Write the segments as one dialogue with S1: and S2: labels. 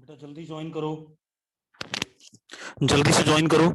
S1: बेटा जल्दी ज्वाइन करो, जल्दी से ज्वाइन करो।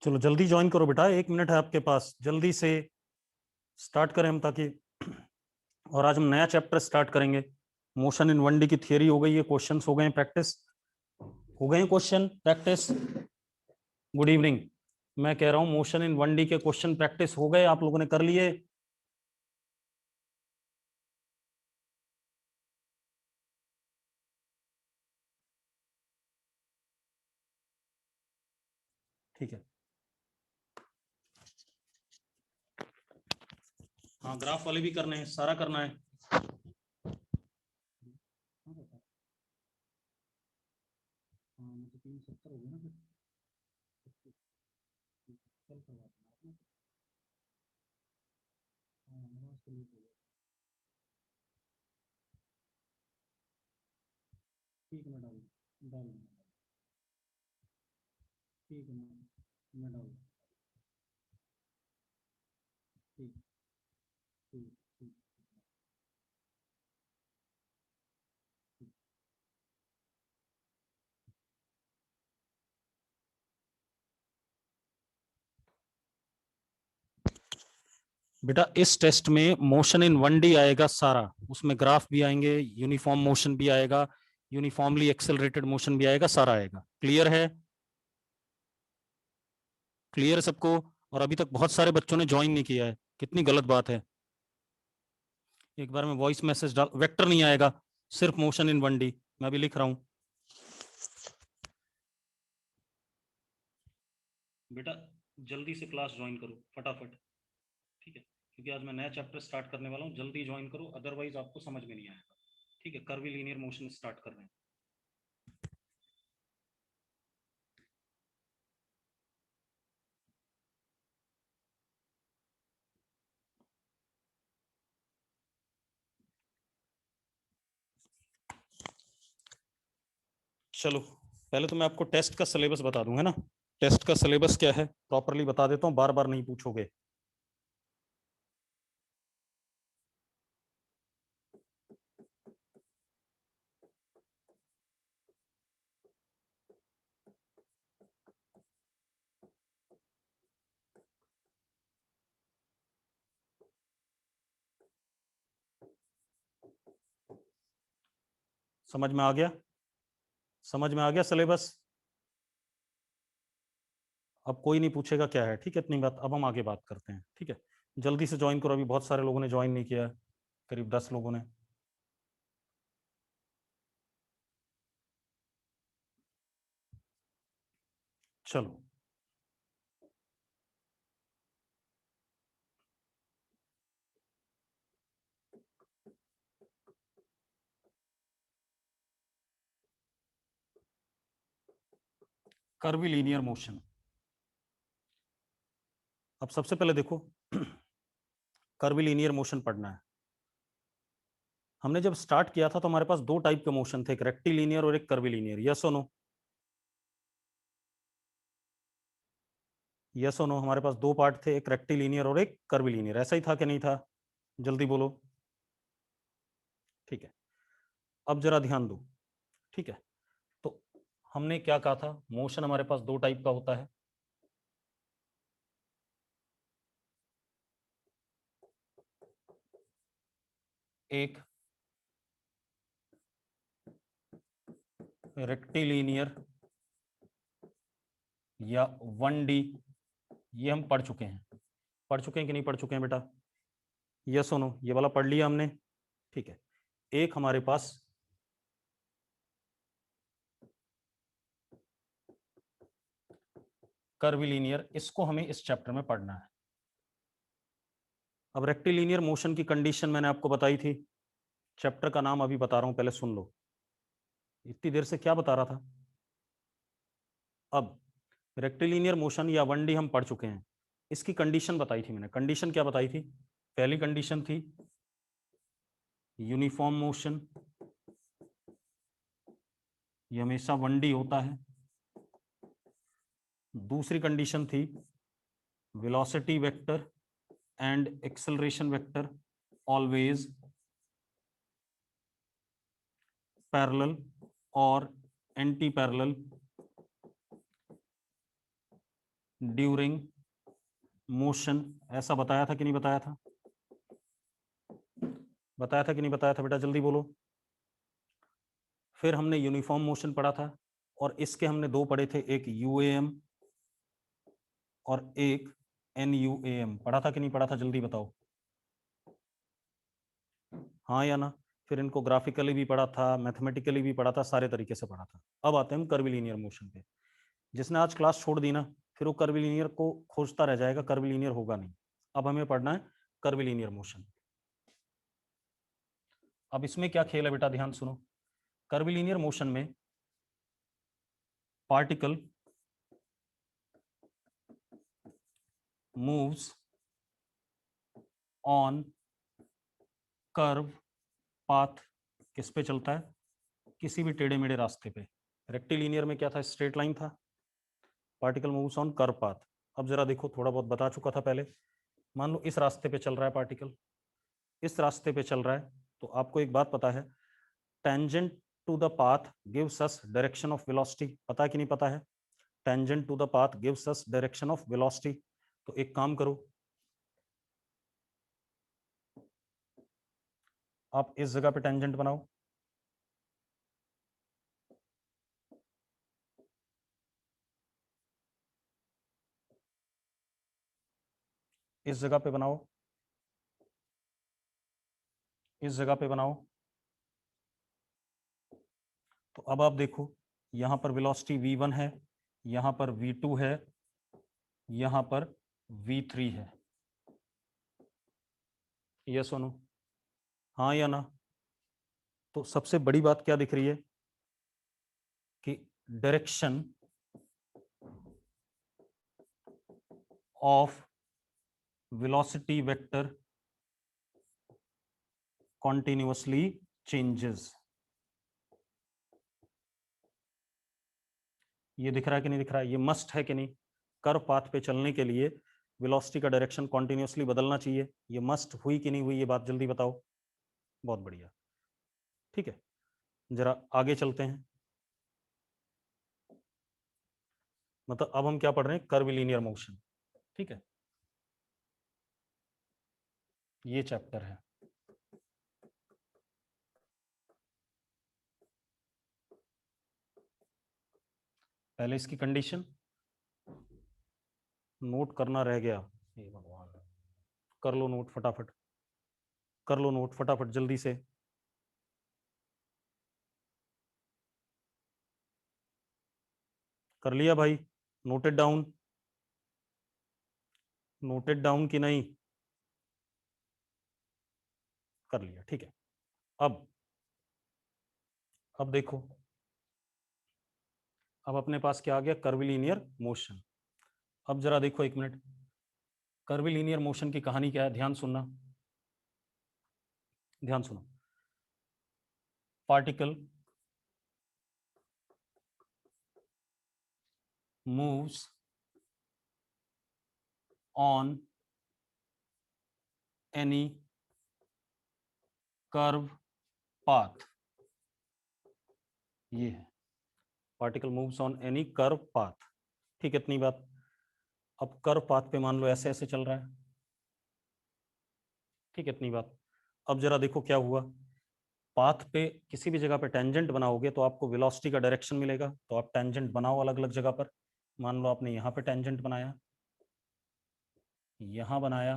S1: चलो जल्दी ज्वाइन करो बेटा, 1 मिनट है आपके पास, जल्दी से स्टार्ट करें हम ताकि। और आज हम नया चैप्टर स्टार्ट करेंगे। मोशन इन 1D की थियरी हो गई है, क्वेश्चंस हो गए हैं, प्रैक्टिस हो गए हैं, क्वेश्चन प्रैक्टिस। Good evening. मैं कह रहा हूं मोशन इन 1D के क्वेश्चन प्रैक्टिस हो गए, आप लोगों ने कर लिए? ठीक है। हाँ ग्राफ वाले भी करने हैं, सारा करना है। हाँ तो 370 हो गए ना फिर। चल करवाते हैं आपने। हाँ नमाज के लिए हो गया। ठीक है मैं डाल डाल दूंगा। ठीक है मैं डाल दूंगा। ठीक ठीक ठीक ठीक। बेटा इस टेस्ट में मोशन इन 1D आएगा सारा, उसमें ग्राफ भी आएंगे, यूनिफॉर्म मोशन भी आएगा, यूनिफॉर्मली एक्सेलरेटेड मोशन भी आएगा, सारा आएगा। क्लियर है? क्लियर है सबको? और अभी तक बहुत सारे बच्चों ने ज्वाइन नहीं किया है, कितनी गलत बात है। एक बार मैं वॉइस मैसेज डाल, वेक्टर नहीं आएगा, सिर्फ मोशन इन 1D। मैं अभी लिख रहा हूं बेटा, जल्दी से क्लास ज्वाइन करो फटाफट। ठीक है, क्योंकि आज मैं नया चैप्टर स्टार्ट करने वाला हूँ, जल्दी ज्वाइन करो, अदरवाइज आपको समझ में नहीं आएगा। ठीक है, कर्वी लीनियर मोशन स्टार्ट कर रहे हैं। चलो पहले तो मैं आपको टेस्ट का सिलेबस बता दूंगा ना। टेस्ट का सिलेबस क्या है प्रॉपरली बता देता हूँ, बार बार नहीं पूछोगे। समझ में आ गया? समझ में आ गया सिलेबस? अब कोई नहीं पूछेगा क्या है, ठीक है, इतनी बात। अब हम आगे बात करते हैं, ठीक है। जल्दी से ज्वाइन करो, अभी बहुत सारे लोगों ने ज्वाइन नहीं किया है, करीब 10 लोगों ने। चलो कर्वी लीनियर मोशन। अब सबसे पहले देखो कर्वी लीनियर मोशन पढ़ना है। हमने जब स्टार्ट किया था तो हमारे पास दो टाइप के मोशन थे, एक रेक्टिलीनियर और एक कर्विलीनियर। यस और नो? यस और नो? हमारे पास दो पार्ट थे, एक रेक्टिलीनियर और एक कर्विलीनियर। ऐसा ही था कि नहीं था? जल्दी बोलो। ठीक है, अब जरा ध्यान दो। ठीक है, तो हमने क्या कहा था, मोशन हमारे पास दो टाइप का होता है। एक रेक्टिलिनियर या 1D, ये हम पढ़ चुके हैं। पढ़ चुके हैं कि नहीं पढ़ चुके हैं बेटा? ये सुनो, ये वाला पढ़ लिया हमने। ठीक है, एक हमारे पास कर्विलीनियर, इसको हमें इस चैप्टर में पढ़ना है। अब रेक्टिलिनियर मोशन की कंडीशन मैंने आपको बताई थी, चैप्टर का नाम अभी बता रहा हूं, पहले सुन लो। इतनी देर से क्या बता रहा था? अब रेक्टिलिनियर मोशन या 1D हम पढ़ चुके हैं, इसकी कंडीशन बताई थी मैंने। कंडीशन क्या बताई थी? पहली कंडीशन थी यूनिफॉर्म मोशन, ये हमेशा 1D होता है। दूसरी कंडीशन थी velocity vector and acceleration vector always parallel और एंटी पैरेलल ड्यूरिंग मोशन। ऐसा बताया था कि नहीं बताया था? बताया था कि नहीं बताया था बेटा, जल्दी बोलो। फिर हमने यूनिफॉर्म मोशन पढ़ा था, और इसके हमने दो पढ़े थे, एक यूएएम और एक एनयूएएम। पढ़ा था कि नहीं पढ़ा था, जल्दी बताओ, हाँ या ना? फिर इनको ग्राफिकली भी पढ़ा था, मैथमेटिकली भी पढ़ा था, सारे तरीके से पढ़ा था। अब आते हैं हम कर्विलीनियर मोशन पे। जिसने आज क्लास छोड़ दी ना, फिर वो कर्विलीनियर को खोजता रह जाएगा, कर्विलीनियर होगा नहीं। अब हमें पढ़ना है कर्विलीनियर मोशन। अब इसमें क्या खेल है बेटा, ध्यान सुनो। कर्विलीनियर मोशन में particle moves on curve path. किस पे चलता है? किसी भी टेढ़े मेढ़े रास्ते पे। रेक्टिलिनियर में क्या था, स्ट्रेट लाइन था। Particle moves on curve path. अब जरा देखो, थोड़ा बहुत बता चुका था पहले। मान लो इस रास्ते पे चल रहा है पार्टिकल, इस रास्ते पे चल रहा है, तो आपको एक बात पता है, tangent to the path gives us direction of velocity. पता है कि नहीं पता है? Tangent to the path gives us direction of velocity. तो एक काम करो, आप इस जगह पे टेंजेंट बनाओ, इस जगह पे बनाओ, इस जगह पे बनाओ। तो अब आप देखो, यहां पर वेलोसिटी v1 है, यहां पर v2 है, यहां पर v3 है। ये सुनो, हाँ या ना? तो सबसे बड़ी बात क्या दिख रही है कि direction of velocity vector continuously changes. ये दिख रहा है कि नहीं दिख रहा है? ये मस्ट है कि नहीं? कर्व पाथ पे चलने के लिए वेलोसिटी का डायरेक्शन कॉन्टिन्यूअसली बदलना चाहिए। ये मस्ट हुई कि नहीं हुई, ये बात जल्दी बताओ। बहुत बढ़िया, ठीक है। जरा आगे चलते हैं। मतलब अब हम क्या पढ़ रहे हैं, कर्विलीनियर मोशन। ठीक है, ये चैप्टर है। पहले इसकी कंडीशन नोट करना रह गया, हे भगवान। कर लो नोट फटाफट, कर लो नोट फटाफट जल्दी से। कर लिया भाई? Noted down? नोटेड डाउन कि नहीं? कर लिया, ठीक है। अब देखो, अब अपने पास क्या आ गया, कर्विलीनियर मोशन। अब जरा देखो एक मिनट, कर्विलीनियर मोशन की कहानी क्या है, ध्यान सुनना, ध्यान सुनो। Particle moves on any curve path, ये है particle moves on any curve path. ठीक है, इतनी बात। अब कर्व पाथ पे मान लो ऐसे ऐसे चल रहा है। ठीक है, इतनी बात। अब जरा देखो क्या हुआ। पाथ पे किसी भी जगह पे टेंजेंट बनाओगे तो आपको वेलोसिटी का डायरेक्शन मिलेगा। तो आप टेंजेंट बनाओ अलग अलग जगह पर। मान लो आपने यहाँ पे टेंजेंट बनाया, यहाँ बनाया,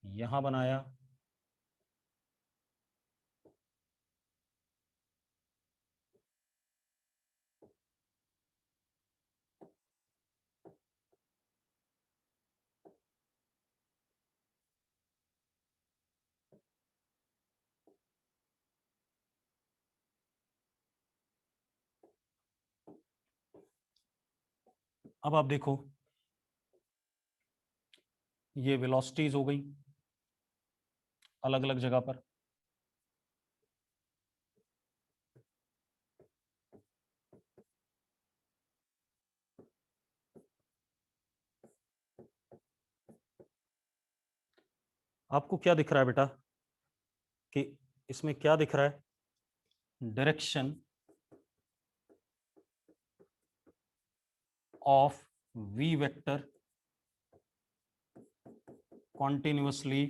S1: यहाँ बनाया, अब आप देखो ये वेलोसिटीज हो गई अलग अलग जगह पर। आपको क्या दिख रहा है बेटा कि इसमें क्या दिख रहा है? Direction of v vector continuously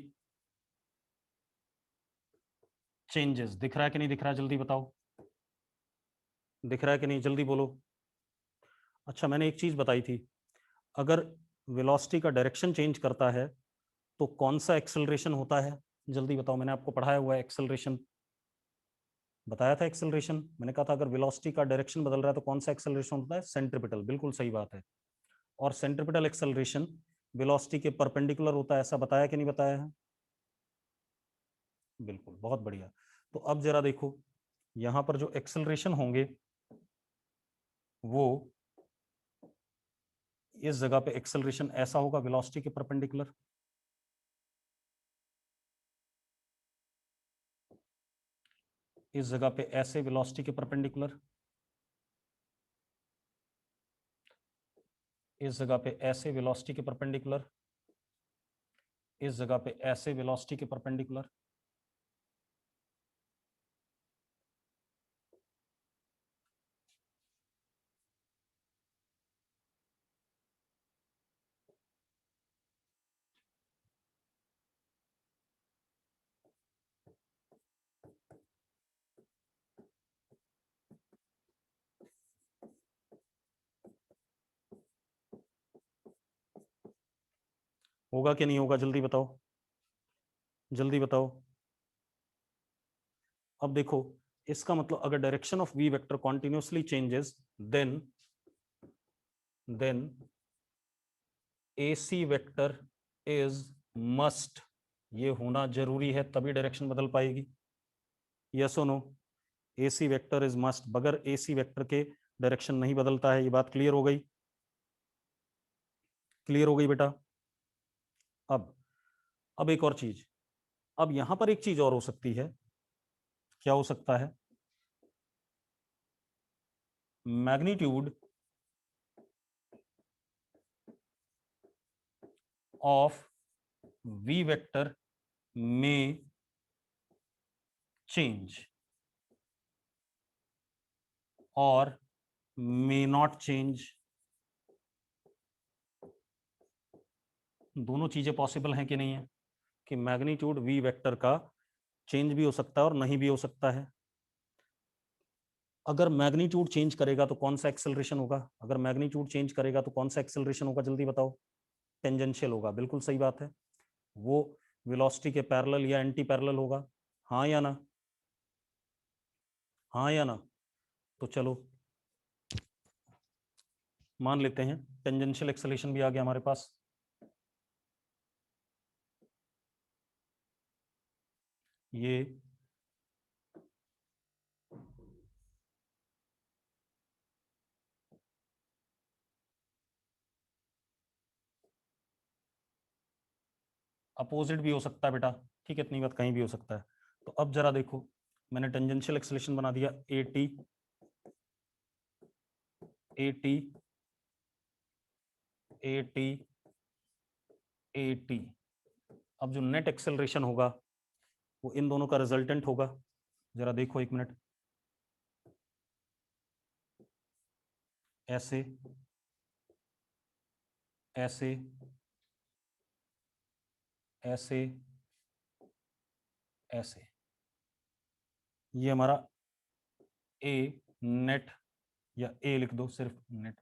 S1: changes. दिख रहा है कि नहीं दिख रहा है? जल्दी बताओ, दिख रहा है कि नहीं? जल्दी बोलो। अच्छा, मैंने एक चीज बताई थी, अगर वेलोसिटी का डायरेक्शन चेंज करता है तो कौन सा एक्सेलरेशन होता है? जल्दी बताओ, मैंने आपको पढ़ाया हुआ है एक्सेलरेशन, बताया था एक्सेलरेशन। मैंने कहा था अगर वेलोसिटी का डायरेक्शन बदल रहा है तो कौन सा एक्सेलरेशन होता है? सेंट्रीपिटल। बिल्कुल सही बात है। और सेंट्रीपिटल एक्सेलरेशन वेलोसिटी के परपेंडिकुलर होता है, ऐसा बताया कि नहीं बताया है? बिल्कुल, बहुत बढ़िया। तो अब जरा देखो, यहां पर जो एक्सेलरेशन होंगे वो इस जगह पे एक्सेलरेशन ऐसा होगा वेलोसिटी के परपेंडिकुलर, इस जगह पे ऐसे वेलोसिटी के परपेंडिकुलर, इस जगह पे ऐसे वेलोसिटी के परपेंडिकुलर, इस जगह पे ऐसे वेलोसिटी के परपेंडिकुलर। होगा कि नहीं होगा? जल्दी बताओ, जल्दी बताओ। अब देखो, इसका मतलब अगर direction of v vector continuously changes then AC vector is must, ये होना जरूरी है तभी डायरेक्शन बदल पाएगी। यस और no? AC vector is must, बगैर AC वेक्टर के डायरेक्शन नहीं बदलता है। ये बात क्लियर हो गई? क्लियर हो गई बेटा? अब एक और चीज, अब यहां पर एक चीज और हो सकती है। क्या हो सकता है? मैग्नीट्यूड ऑफ v वेक्टर में चेंज और मे नॉट चेंज। दोनों चीजें पॉसिबल हैं कि नहीं है? कि मैग्नीट्यूड v वेक्टर का चेंज भी हो सकता है और नहीं भी हो सकता है। अगर मैग्नीट्यूड चेंज करेगा तो कौन सा एक्सेलरेशन होगा? अगर मैग्नीट्यूड चेंज करेगा तो कौन सा एक्सेलरेशन होगा? जल्दी बताओ। टेंजेंशियल होगा, बिल्कुल सही बात है। वो वेलोसिटी के पैरेलल या एंटी पैरेलल होगा। हाँ या ना? हाँ या ना? तो चलो मान लेते हैं टेंजेंशियल एक्सेलरेशन भी आ गया हमारे पास। ये अपोजिट भी हो सकता है बेटा। ठीक है, इतनी बात, कहीं भी हो सकता है। तो अब जरा देखो, मैंने टेंजेंशियल एक्सेलरेशन बना दिया AT, AT, AT, AT। अब जो नेट एक्सेलरेशन होगा वो इन दोनों का रिजल्टेंट होगा। जरा देखो एक मिनट, ऐसे ऐसे ऐसे ऐसे, ये हमारा ए नेट, या ए लिख दो सिर्फ नेट।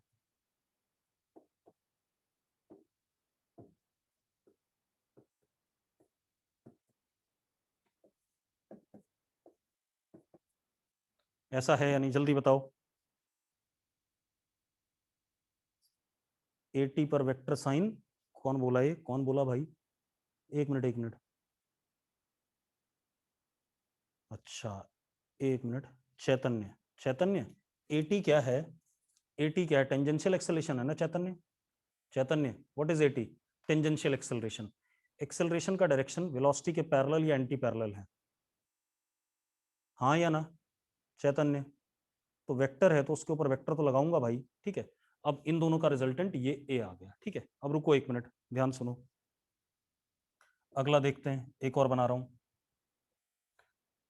S1: ऐसा है या नहीं, जल्दी बताओ। 80 पर वेक्टर साइन, कौन बोला ये, कौन बोला भाई? एक मिनट एक मिनट, अच्छा एक मिनट। चैतन्य, चैतन्य 80 क्या है? 80 क्या है? टेंजेंशियल एक्सेलरेशन है ना Chaitanya. Chaitanya what is 80? Tangential acceleration. Acceleration का डायरेक्शन वेलोसिटी के पैरेलल या एंटी पैरेलल है, हाँ या ना चैतन्य? तो वेक्टर है तो उसके ऊपर वेक्टर तो लगाऊंगा भाई, ठीक है। अब इन दोनों का रिजल्टेंट ये ए आ गया, ठीक है। अब रुको एक मिनट, ध्यान सुनो, अगला देखते हैं। एक और बना रहा हूं,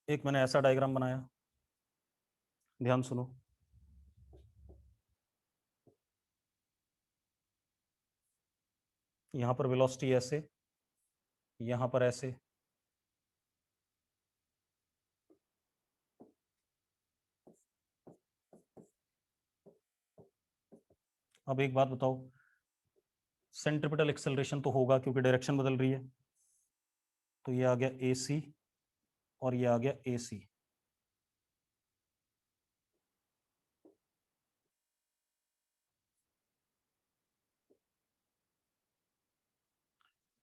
S1: एक मैंने ऐसा डायग्राम बनाया, ध्यान सुनो। यहां पर वेलोसिटी ऐसे, यहां पर ऐसे, अब एक बात बताओ, सेंट्रिपिटल एक्सेलरेशन तो होगा क्योंकि डायरेक्शन बदल रही है, तो ये आ गया ए सी और ये आ गया ए सी।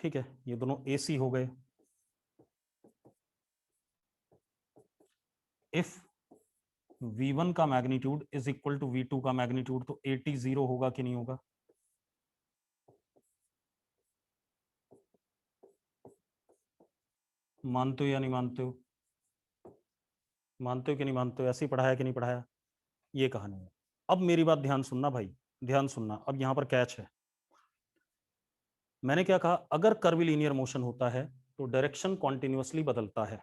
S1: ठीक है, ये दोनों ए सी हो गए। इफ V1 का magnitude is equal to V2 का मैग्नीट्यूड, तो 80 जीरो होगा कि नहीं होगा? मानते हो या नहीं मानते हो? मानते हो कि नहीं मानते हो? ऐसे ही पढ़ाया कि नहीं पढ़ाया? ये कहानी है। अब मेरी बात ध्यान सुनना भाई, ध्यान सुनना, अब यहां पर कैच है। मैंने क्या कहा, अगर कर्विलीनियर मोशन होता है तो डायरेक्शन कॉन्टिन्यूअसली बदलता है।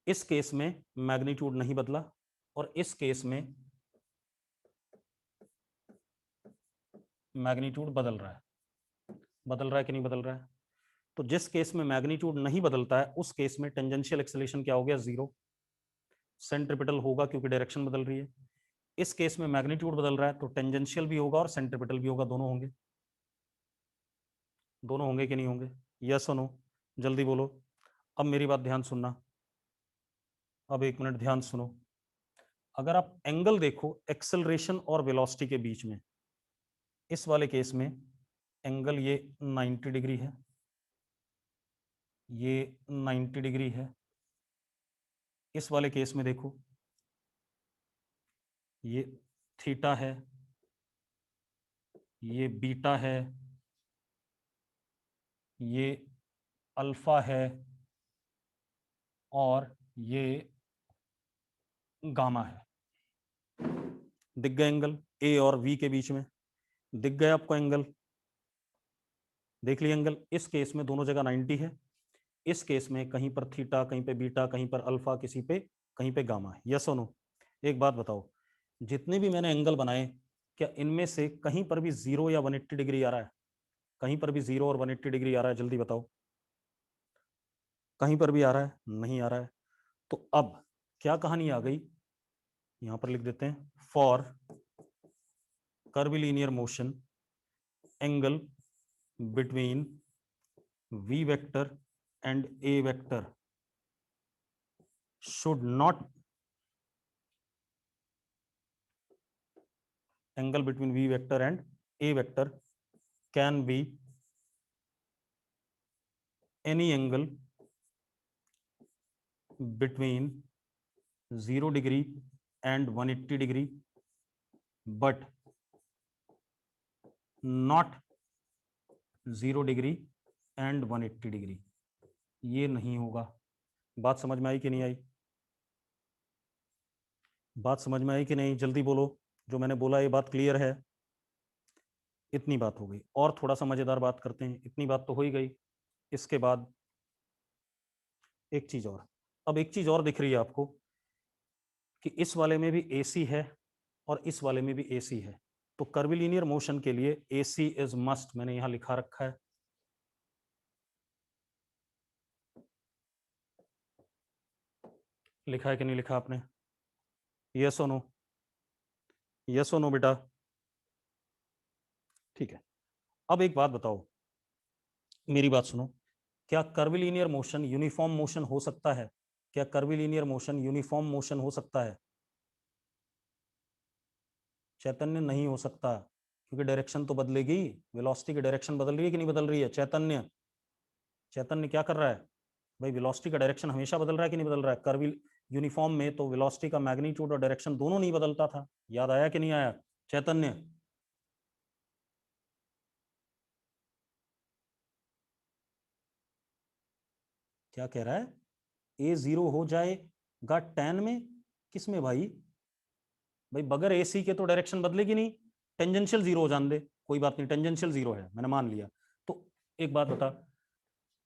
S1: इस केस में मैग्नीट्यूड नहीं बदला, और इस केस में मैग्नीट्यूड बदल रहा है। बदल रहा है कि नहीं बदल रहा है? तो जिस केस में मैग्नीट्यूड नहीं बदलता है उस केस में टेंजेंशियल एक्सेलरेशन क्या हो गया? जीरो। सेंट्रिपिटल होगा क्योंकि डायरेक्शन बदल रही है। इस केस में मैग्नीट्यूड बदल रहा है तो टेंजेंशियल भी होगा और सेंट्रिपिटल भी होगा, दोनों होंगे। दोनों होंगे कि नहीं होंगे? यस और नो, जल्दी बोलो। अब मेरी बात ध्यान सुनना, अब एक मिनट ध्यान सुनो। अगर आप एंगल देखो एक्सेलरेशन और वेलोसिटी के बीच में, इस वाले केस में एंगल ये 90 डिग्री है, ये 90 डिग्री है। इस वाले केस में देखो, ये थीटा है, ये बीटा है, ये अल्फा है, और ये गामा है। दिख गए एंगल ए और वी के बीच में? दिख गए आपको एंगल? देख लिया एंगल? इस केस में दोनों जगह 90 है, इस केस में कहीं पर थीटा, कहीं पे बीटा, कहीं पर अल्फा, किसी पे कहीं पे गामा है। यस और नो? एक बात बताओ, जितने भी मैंने एंगल बनाए, क्या इनमें से कहीं पर भी 0 या 180 डिग्री आ रहा है? कहीं पर भी 0 और 180 डिग्री आ रहा है? जल्दी बताओ, कहीं पर भी आ रहा है? नहीं आ रहा है। तो अब क्या कहानी आ गई, यहां पर लिख देते हैं, for कर्विलीनियर motion angle between v vector and a vector should not, angle between v vector and a vector can be any angle between 0 degree and 180 degree, but not 0 degree and 180 degree. ये नहीं होगा। बात समझ में आई कि नहीं आई? बात समझ में आई कि नहीं? जल्दी बोलो, जो मैंने बोला ये बात क्लियर है? इतनी बात हो गई, और थोड़ा सा मजेदार बात करते हैं। इतनी बात तो हो ही गई, इसके बाद एक चीज और, अब एक चीज और दिख रही है आपको कि इस वाले में भी एसी है और इस वाले में भी एसी है, तो कर्विलीनियर मोशन के लिए एसी इज मस्ट, मैंने यहां लिखा रखा है। लिखा है कि नहीं लिखा आपने? यस और नो? यस और नो बेटा? ठीक है। अब एक बात बताओ, मेरी बात सुनो, क्या कर्विलीनियर मोशन यूनिफॉर्म मोशन हो सकता है? क्या कर्विलीनियर मोशन यूनिफॉर्म मोशन हो सकता है? चैतन्य नहीं हो सकता, क्योंकि डायरेक्शन तो बदलेगी, वेलोसिटी की डायरेक्शन बदल रही है कि नहीं बदल रही है? चैतन्य, चैतन्य क्या कर रहा है भाई? वेलोसिटी का डायरेक्शन हमेशा बदल रहा है कि नहीं बदल रहा है? कर्विल यूनिफॉर्म में तो वेलोसिटी का मैग्नीट्यूड और डायरेक्शन दोनों नहीं बदलता था, याद आया कि नहीं आया? चैतन्य, क्या कह रहा है? ए जीरो हो जाएगा tan में? किस में भाई? भाई बगैर एसी के तो डायरेक्शन बदलेगी नहीं, टेंजेंशियल जीरो हो जान दे, कोई बात नहीं, टेंजेंशियल जीरो है मैंने मान लिया। तो एक बात बता,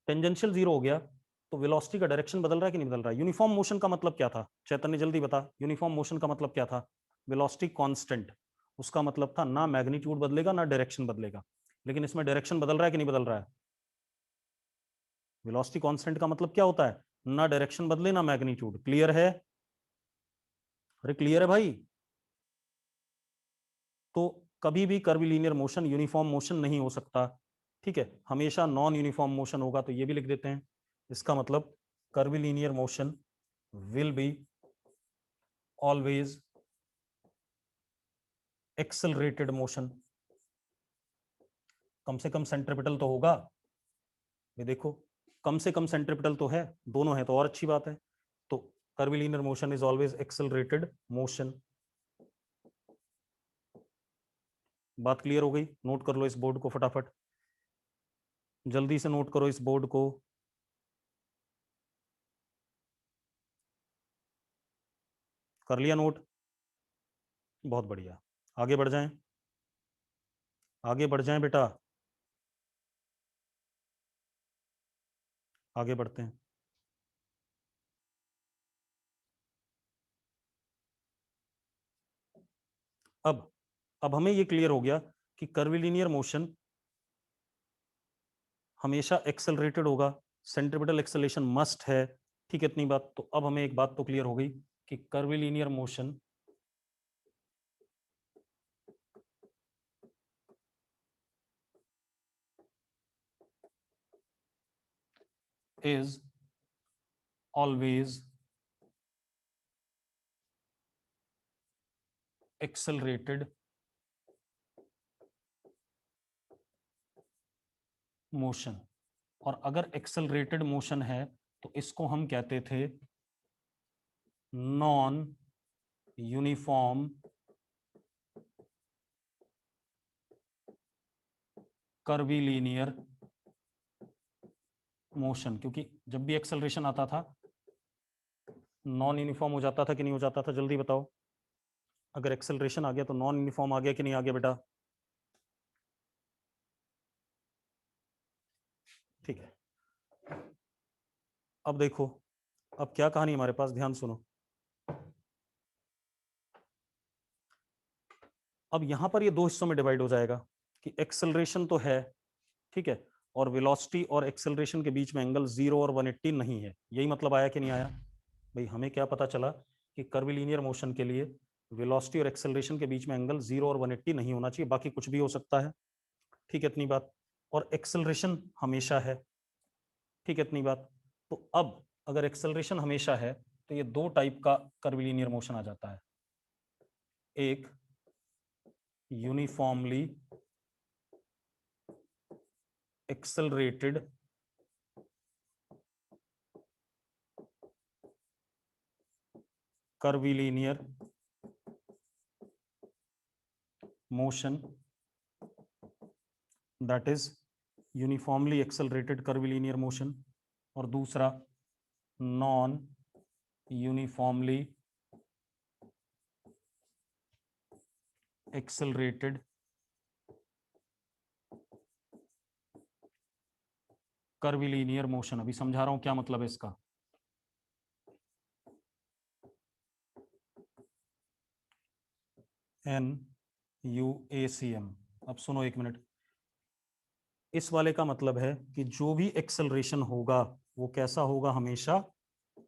S1: टेंजेंशियल जीरो हो गया तो वेलोसिटी का डायरेक्शन बदल रहा है कि नहीं बदल रहा है? यूनिफॉर्म मोशन का मतलब क्या था चैतन्य, जल्दी बता, यूनिफॉर्म मोशन का मतलब क्या था? वेलोसिटी कांस्टेंट, उसका मतलब था ना मैग्नीट्यूड बदलेगा ना डायरेक्शन बदलेगा, लेकिन इसमें डायरेक्शन बदल रहा है कि नहीं बदल रहा है? वेलोसिटी कांस्टेंट का मतलब क्या होता है? ना डायरेक्शन बदले ना मैग्नीट्यूड, क्लियर है? अरे क्लियर है भाई? तो कभी भी कर्विलीनियर मोशन यूनिफॉर्म मोशन नहीं हो सकता, ठीक है, हमेशा नॉन यूनिफॉर्म मोशन होगा, तो ये भी लिख देते हैं। इसका मतलब curvilinear motion will be always accelerated motion. कम से कम सेंट्रिपिटल तो होगा, ये देखो, कम से कम सेंट्रिपिटल तो है, दोनों है तो और अच्छी बात है। तो कर्विलीनियर motion is always accelerated motion. बात क्लियर हो गई? नोट कर लो इस बोर्ड को फटाफट, जल्दी से नोट करो इस बोर्ड को। कर लिया नोट? बहुत बढ़िया, आगे बढ़ जाएं, आगे बढ़ जाएं बेटा, आगे बढ़ते हैं। अब हमें ये क्लियर हो गया कि कर्विलीनियर मोशन हमेशा एक्सेलरेटेड होगा, सेंट्रिपिटल एक्सेलेरेशन मस्ट है, ठीक है, इतनी बात तो। अब हमें एक बात तो क्लियर हो गई कि कर्विलीनियर motion is always accelerated motion. और अगर एक्सेलरेटेड मोशन है तो इसको हम कहते थे नॉन यूनिफॉर्म कर्विलीनियर मोशन, क्योंकि जब भी एक्सेलरेशन आता था नॉन यूनिफॉर्म हो जाता था कि नहीं हो जाता था? जल्दी बताओ, अगर एक्सेलरेशन आ गया तो नॉन यूनिफॉर्म आ गया कि नहीं आ गया बेटा? ठीक है। अब देखो, अब क्या कहानी हमारे पास, ध्यान सुनो। अब यहां पर ये दो हिस्सों में डिवाइड हो जाएगा कि एक्सेलरेशन तो है, ठीक है, और वेलोसिटी और एक्सेलरेशन के बीच में एंगल 0 और 180 नहीं है, यही मतलब आया कि नहीं आया? भाई हमें क्या पता चला कि कर्विलीनियर मोशन के लिए वेलोसिटी और एक्सेलरेशन के बीच में एंगल 0 और 180 नहीं होना चाहिए, बाकी कुछ भी हो सकता है, ठीक है, इतनी बात। और एक्सेलरेशन हमेशा है, ठीक है, इतनी बात। तो अब अगर एक्सेलरेशन हमेशा है तो ये दो टाइप का कर्विलीनियर मोशन आ जाता है, एक uniformly accelerated कर्विलीनियर motion, that is uniformly accelerated कर्विलीनियर motion. और दूसरा नॉन यूनिफॉर्मली एक्सेलरेटेड कर्विलीनियर मोशन। अभी समझा रहा हूं क्या मतलब है इसका। NUACM। अब सुनो एक मिनट, इस वाले का मतलब है कि जो भी एक्सेलरेशन होगा वो कैसा होगा, हमेशा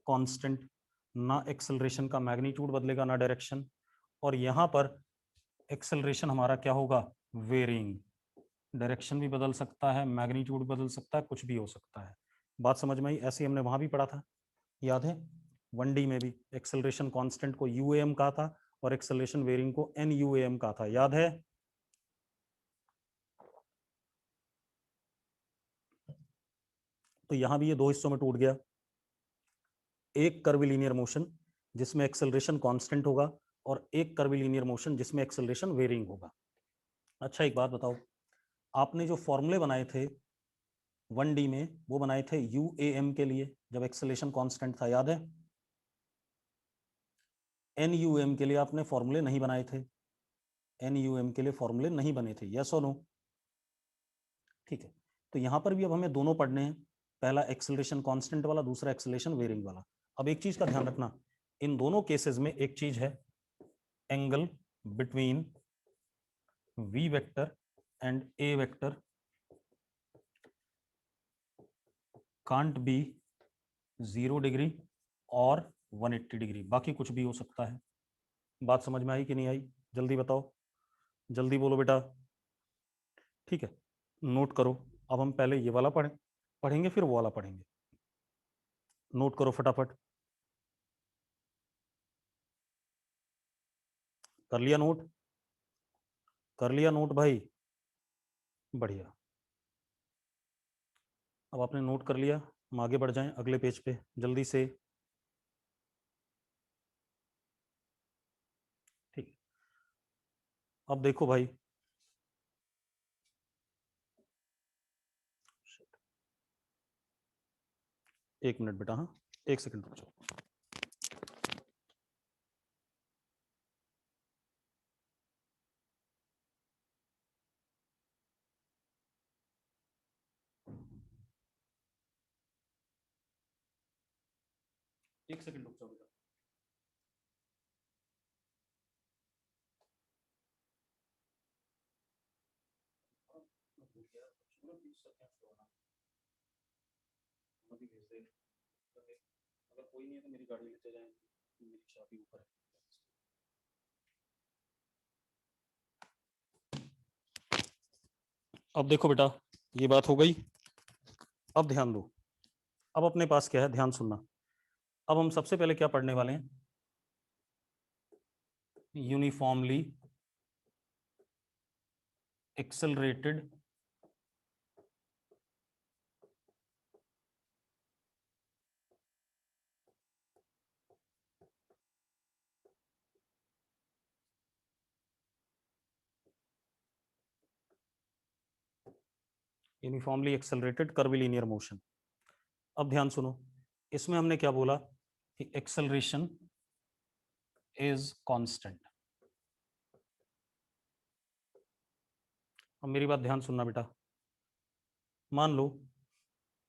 S1: कांस्टेंट, ना एक्सेलरेशन का मैग्नीट्यूड बदलेगा ना डायरेक्शन। और यहां पर एक्सेलरेशन हमारा क्या होगा, वेरिंग, डायरेक्शन भी बदल सकता है, मैग्नीट्यूड बदल सकता है, कुछ भी हो सकता है। बात समझ में आई? ऐसे ही हमने वहां भी पढ़ा था, याद है, 1D में भी एक्सेलरेशन कांस्टेंट को UAM कहा था और एक्सेलरेशन वेरिंग को NUAM कहा था, याद है? तो यहां भी ये दो हिस्सों में टूट गया, एक कर्विलीनियर मोशन जिसमें एक्सेलरेशन कांस्टेंट होगा और एक कर्विलीनियर मोशन जिसमें एक्सेलरेशन वेरिंग होगा। अच्छा एक बात बताओ, आपने जो फॉर्मूले बनाए थे 1D में वो बनाए थे UAM के लिए जब एक्सेलरेशन कांस्टेंट था, याद है? NUM के लिए आपने फॉर्मूले नहीं बनाए थे, NUM के लिए फॉर्मूले नहीं बने थे, यस और नो? ठीक है, तो यहां पर भी अब हमें दोनों पढ़ने हैं, पहला एक्सेलरेशन कांस्टेंट वाला, दूसरा एक्सेलरेशन वेरिंग वाला। अब एक चीज का ध्यान रखना, इन दोनों केसेस में एक चीज है, angle between V vector and A vector can't be 0 degree और 180 डिग्री, बाकी कुछ भी हो सकता है। बात समझ में आई कि नहीं आई? जल्दी बताओ, जल्दी बोलो बेटा। ठीक है, नोट करो। अब हम पहले ये वाला पढ़ेंगे फिर वो वाला पढ़ेंगे। नोट करो फटाफट। कर लिया नोट? कर लिया नोट भाई? बढ़िया। अब आपने नोट कर लिया, हम आगे बढ़ जाएं अगले पेज पे जल्दी से। ठीक, अब देखो भाई, एक मिनट बेटा, हाँ एक सेकंड रुक जाओ। एक सेकंड रुक जाओ बेटा। अगर कोई नहीं है तो मेरी गाड़ी लेते जाएं, मेरी चाबी ऊपर है। अब देखो बेटा, ये बात हो गई, अब ध्यान दो। अब अपने पास क्या है, ध्यान सुनना। अब हम सबसे पहले क्या पढ़ने वाले हैं, uniformly accelerated uniformly accelerated कर्विलीनियर motion. अब ध्यान सुनो, इसमें हमने क्या बोला कि एक्सेलरेशन इज कांस्टेंट। अब मेरी बात ध्यान सुनना बेटा, मान लो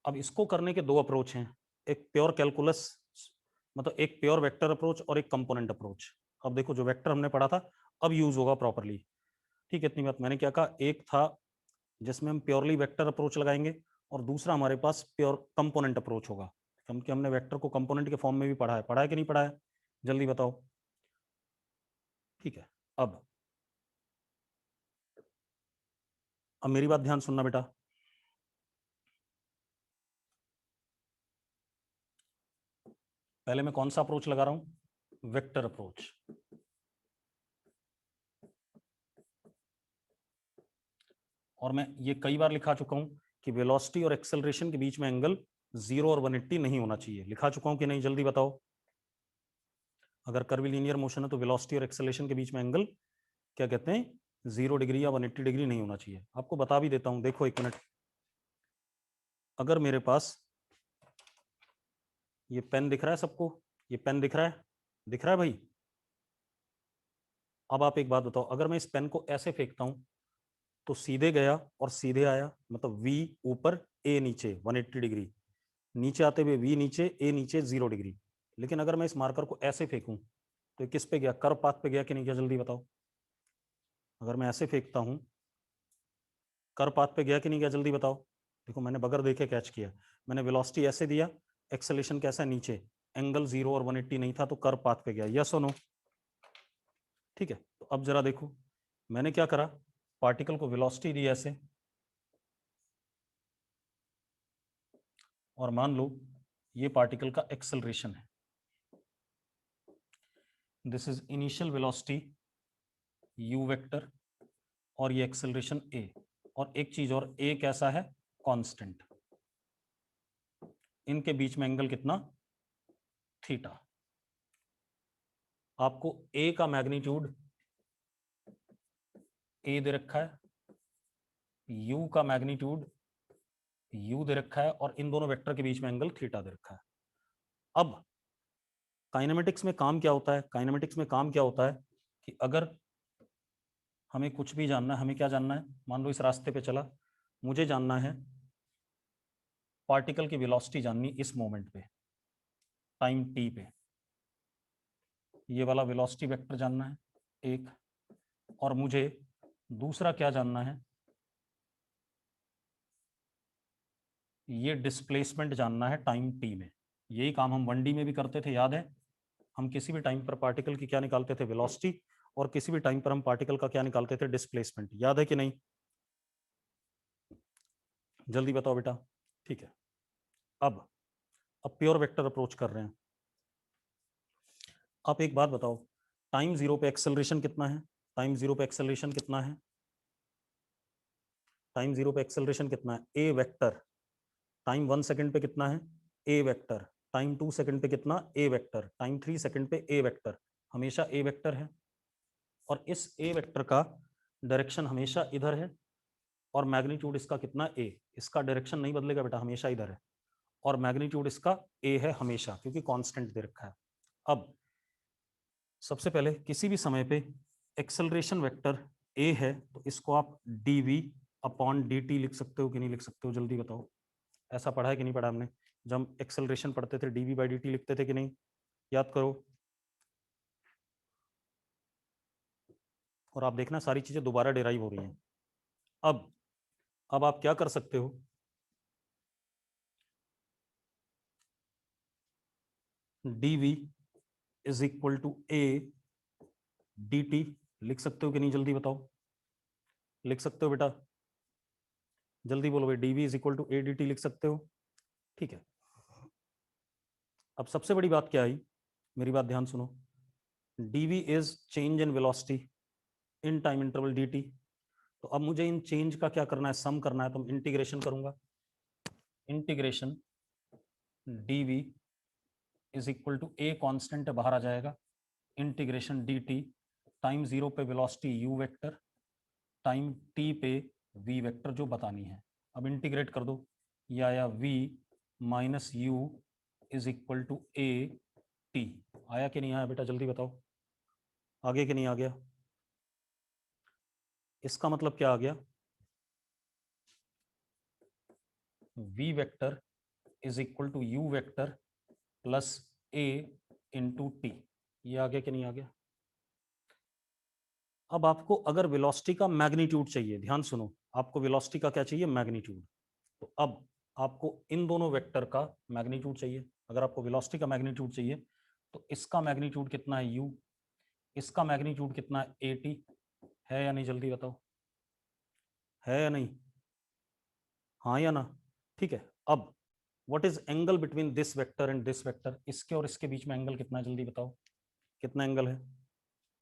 S1: अब इसको करने के दो अप्रोच हैं, एक प्योर कैलकुलस, मतलब एक प्योर वेक्टर अप्रोच और एक कंपोनेंट अप्रोच। अब देखो जो वेक्टर हमने पढ़ा था अब यूज होगा प्रॉपरली। ठीक है, इतनी बात मैंने क्या कहा, एक था जिसमें हम प्योरली वेक्टर अप्रोच लगाएंगे और दूसरा हमारे पास प्योर कंपोनेंट अप्रोच होगा, क्योंकि हमने वेक्टर को कंपोनेंट के फॉर्म में भी पढ़ा है कि नहीं पढ़ा है? जल्दी बताओ। ठीक है, अब मेरी बात ध्यान सुनना बेटा, पहले मैं कौन सा अप्रोच लगा रहा हूं, वेक्टर अप्रोच। और मैं ये कई बार लिखा चुका हूं कि वेलोसिटी और एक्सेलरेशन के बीच में एंगल 0 और 180 नहीं होना चाहिए, लिखा चुका हूं कि नहीं? जल्दी बताओ। अगर कर्विलीनियर मोशन है तो वेलोसिटी और एक्सेलरेशन के बीच में एंगल क्या कहते हैं, 0 डिग्री या 180 डिग्री नहीं होना चाहिए। आपको बता भी देता हूं, देखो एक मिनट, अगर मेरे पास ये पेन दिख रहा है सबको, ये पेन दिख रहा है? दिख रहा है भाई? अब आप एक बात बताओ, अगर मैं इस पेन को ऐसे फेंकता हूं तो सीधे गया और सीधे आया, मतलब V ऊपर A नीचे 180 डिग्री, नीचे आते हुए V नीचे A नीचे 0 डिग्री। लेकिन अगर मैं इस मार्कर को ऐसे फेंकूं तो किस पे गया, कर्व पाथ पे गया कि नहीं गया? जल्दी बताओ। अगर मैं ऐसे फेंकता हूं, कर पाथ पे गया कि नहीं गया, जल्दी बताओ। देखो मैंने बगैर देखे कैच किया, मैंने वेलोसिटी ऐसे दिया, एक्सेलेरेशन कैसा है नीचे, एंगल 0 और 180 नहीं था, तो कर पाथ पे गया, यस और नो। ठीक है, तो अब जरा देखो मैंने क्या करा, पार्टिकल को वेलोसिटी दी ऐसे, और मान लो ये पार्टिकल का एक्सेलरेशन है, this is initial velocity u vector, और ये एक्सेलरेशन a, और एक चीज और, a कैसा है, कांस्टेंट, इनके बीच में एंगल कितना, थीटा। आपको a का मैग्नीट्यूड a दे रखा है, u का मैग्नीट्यूड u दे रखा है, और इन दोनों वेक्टर के बीच में एंगल थीटा दे रखा है। अब काइनेमेटिक्स में काम क्या होता है, काइनेमेटिक्स में काम क्या होता है कि अगर हमें कुछ भी जानना है, हमें क्या जानना है, मान लो इस रास्ते पे चला, मुझे जानना है पार्टिकल की वेलोसिटी जाननी इस मोमेंट पे, टाइम t पे, ये वाला वेलोसिटी वेक्टर जानना है एक, और मुझे दूसरा क्या जानना है, ये डिस्प्लेसमेंट जानना है टाइम t में। यही काम हम 1D में भी करते थे, याद है, हम किसी भी टाइम पर पार्टिकल की क्या निकालते थे, वेलोसिटी, और किसी भी टाइम पर हम पार्टिकल का क्या निकालते थे, डिस्प्लेसमेंट, याद है कि नहीं, जल्दी बताओ बेटा। ठीक है, अब प्योर वेक्टर अप्रोच कर रहे हैं। आप एक बात बताओ, टाइम 0 पे एक्सेलरेशन कितना है, टाइम 0 पे एक्सेलरेशन कितना है, टाइम 0 पे एक्सेलरेशन कितना है, ए वेक्टर, टाइम 1 सेकंड पे कितना है, ए वेक्टर, टाइम 2 सेकंड पे कितना, ए वेक्टर, टाइम 3 सेकंड पे ए वेक्टर, हमेशा ए वेक्टर है, और इस ए वेक्टर का डायरेक्शन हमेशा इधर है, और मैग्नीट्यूड इसका कितना, ए, इसका डायरेक्शन नहीं बदलेगा बेटा, हमेशा इधर है, और मैग्नीट्यूड इसका ए है हमेशा, क्योंकि कांस्टेंट दे रखा है। अब सबसे पहले किसी भी समय पे एक्सेलरेशन वेक्टर ए है, तो इसको आप dv अपॉन dt लिख सकते हो कि नहीं लिख सकते हो, जल्दी बताओ। ऐसा पढ़ा है कि नहीं पढ़ा हमने, जब हम एक्सेलरेशन पढ़ते थे dv बाई dt लिखते थे कि नहीं, याद करो। और आप देखना सारी चीजें दोबारा डिराइव हो रही हैं। अब आप क्या कर सकते हो, dv is equal to a dt लिख सकते हो कि नहीं, जल्दी बताओ, लिख सकते हो बेटा, जल्दी बोलो भाई, dv is equal to a dt लिख सकते हो। ठीक है, अब सबसे बड़ी बात क्या आई, मेरी बात ध्यान सुनो, dv is change in velocity in time interval dt। तो अब मुझे इन चेंज का क्या करना है, सम करना है, तो इंटीग्रेशन करूंगा, integration dv is equal to a constant बाहर आ जाएगा, इंटीग्रेशन dt, टाइम 0 पे velocity u vector, time t पे v वेक्टर जो बतानी है। अब इंटीग्रेट कर दो, ये आया v minus u is equal to a t, आया कि नहीं आया बेटा, जल्दी बताओ, आगे कि नहीं आ गया। इसका मतलब क्या आ गया, v vector is equal to u vector plus a into t, ये आ गया कि नहीं आ गया। अब आपको अगर वेलोसिटी का मैग्नीट्यूड चाहिए, ध्यान सुनो, आपको वेलोसिटी का क्या चाहिए, मैग्नीट्यूड, तो अब आपको इन दोनों वेक्टर का मैग्नीट्यूड चाहिए। अगर आपको वेलोसिटी का मैग्नीट्यूड चाहिए, तो इसका मैग्नीट्यूड कितना है u, इसका मैग्नीट्यूड कितना है ए टी, है या नहीं, जल्दी बताओ, है या नहीं, हाँ या ना। ठीक है, अब what is angle between this vector and this vector, इसके और इसके बीच में एंगल कितना है, जल्दी बताओ, कितना एंगल है,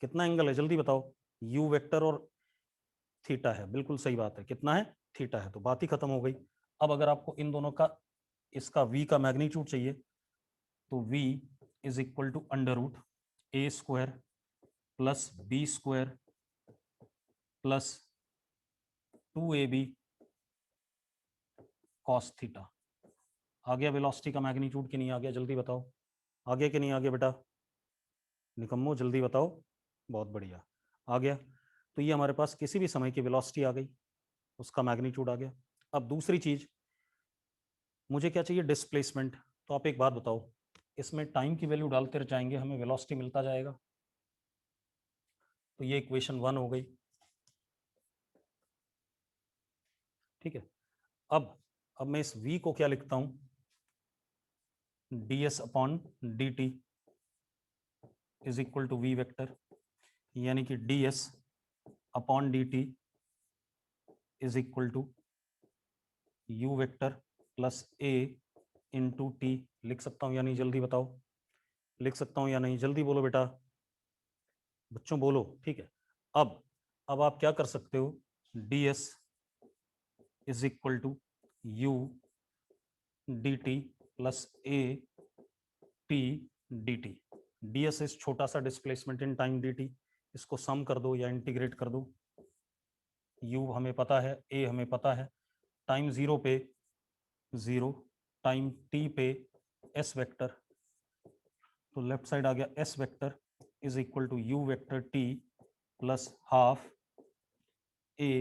S1: कितना एंगल है, जल्दी बताओ, यू वेक्टर और थीटा है, बिल्कुल सही बात है, कितना है, थीटा है, तो बात ही खत्म हो गई। अब अगर आपको इन दोनों का, इसका v का मैग्नीट्यूड चाहिए, तो v is equal to under root a square plus b square plus 2ab cos theta. आ गया वेलोसिटी का मैग्नीट्यूड कि नहीं आ गया, जल्दी बताओ, आ गया कि नहीं आ गया बेटा, निकम्मो जल्दी बताओ, बहुत बढ़िया, आ गया। तो ये हमारे पास किसी भी समय की वेलोसिटी आ गई, उसका मैग्नीट्यूड आ गया। अब दूसरी चीज, मुझे क्या चाहिए, डिस्प्लेसमेंट। तो आप एक बात बताओ, इसमें टाइम की वैल्यू डालते जाएंगे, हमें वेलोसिटी मिलता जाएगा, तो ये इक्वेशन 1 हो गई। ठीक है। अब मैं इस v को क्या लिखता हूं, ds upon dt is equal to v vector, यानी कि ds upon dt is equal to u vector plus a into t. लिख सकता हूं या नहीं, जल्दी बताओ, लिख सकता हूं या नहीं, जल्दी बोलो बेटा, बच्चों बोलो। ठीक है। अब आप क्या कर सकते हो, ds is equal to u dt plus a t dt। ds इस छोटा सा डिस्प्लेसमेंट इन टाइम dt, इसको सम कर दो या इंटीग्रेट कर दो। u हमें पता है, a हमें पता है, टाइम जीरो पे 0, टाइम t पे s वेक्टर, तो लेफ्ट साइड आ गया s vector is equal to u vector t plus half a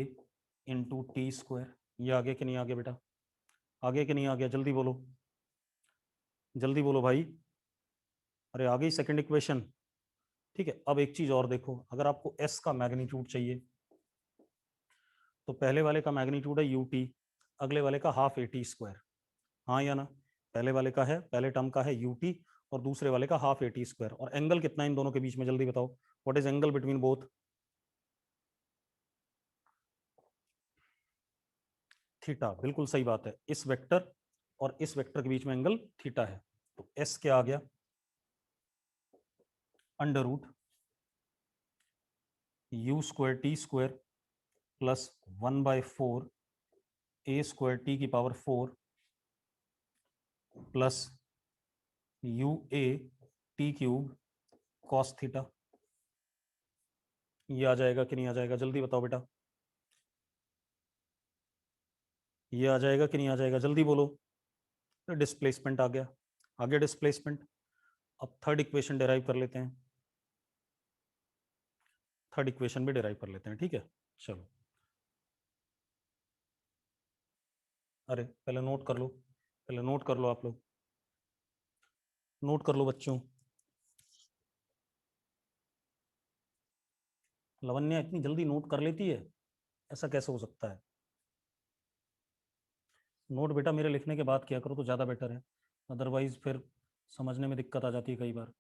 S1: into t square. ये आगे कि नहीं आ गया बेटा, आगे कि नहीं आ गया, जल्दी बोलो, जल्दी बोलो भाई, अरे आ गई सेकंड इक्वेशन। ठीक है। अब एक चीज और देखो, अगर आपको s का मैग्नीट्यूड चाहिए तो पहले वाले का मैग्नीट्यूड है ut, अगले वाले का हाफ at स्क्वायर, हाँ या ना, पहले वाले का है, पहले टर्म का है ut और दूसरे वाले का हाफ at स्क्वायर, और एंगल कितना है इन दोनों के बीच में, जल्दी बताओ, what is angle between both. Theta, बिल्कुल सही बात है, इस वेक्टर और इस वेक्टर के बीच में एंगल थीटा है। तो s क्या आ गया, under root u square t square plus 1/4 a square t की power 4 plus u a t cube cos theta. ये आ जाएगा कि नहीं आ जाएगा, जल्दी बताओ बेटा, ये आ जाएगा कि नहीं आ जाएगा, जल्दी बोलो। डिस्प्लेसमेंट आ गया, आगे डिस्प्लेसमेंट। अब थर्ड इक्वेशन डिराइव कर लेते हैं, थर्ड इक्वेशन भी डिराइव कर लेते हैं। ठीक है, चलो, अरे पहले नोट कर लो, पहले नोट कर लो, आप लोग नोट कर लो बच्चों। लवन्या इतनी जल्दी नोट कर लेती है, ऐसा कैसे हो सकता है। नोट बेटा मेरे लिखने के बाद किया करो तो ज़्यादा बेटर है, अदरवाइज फिर समझने में दिक्कत आ जाती है कई बार।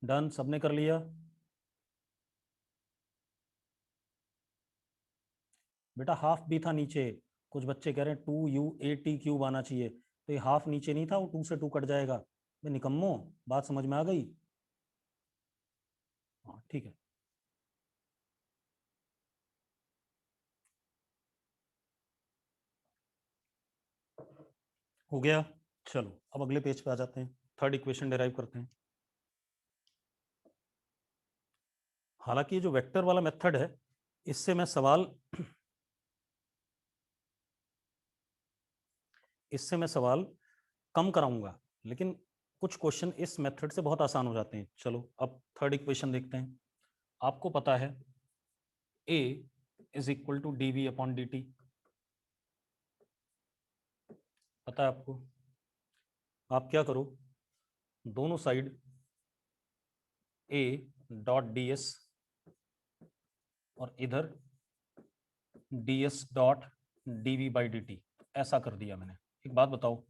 S1: डन, सबने कर लिया। बेटा हाफ भी था नीचे, कुछ बच्चे कह रहे हैं 2u8t³ आना चाहिए, तो ये हाफ नीचे नहीं था, वो 2 से 2 कट जाएगा। बे निकम्मो, बात समझ में आ गई। हाँ ठीक है, हो गया। चलो अब अगले पेज पे आ जाते हैं, थर्ड इक्वेशन डिराइव करते हैं। हालांकि ये जो वेक्टर वाला मेथड है, इससे मैं सवाल इससे मैं सवाल कम कराऊंगा, लेकिन कुछ क्वेश्चन इस मेथड से बहुत आसान हो जाते हैं। चलो अब थर्ड इक्वेशन देखते हैं। आपको पता है a is equal to d v upon d t, पता है आपको। आप क्या करो, दोनों side a dot d s और इधर d s dot d v by d t, ऐसा कर दिया मैंने। एक बात बताओ,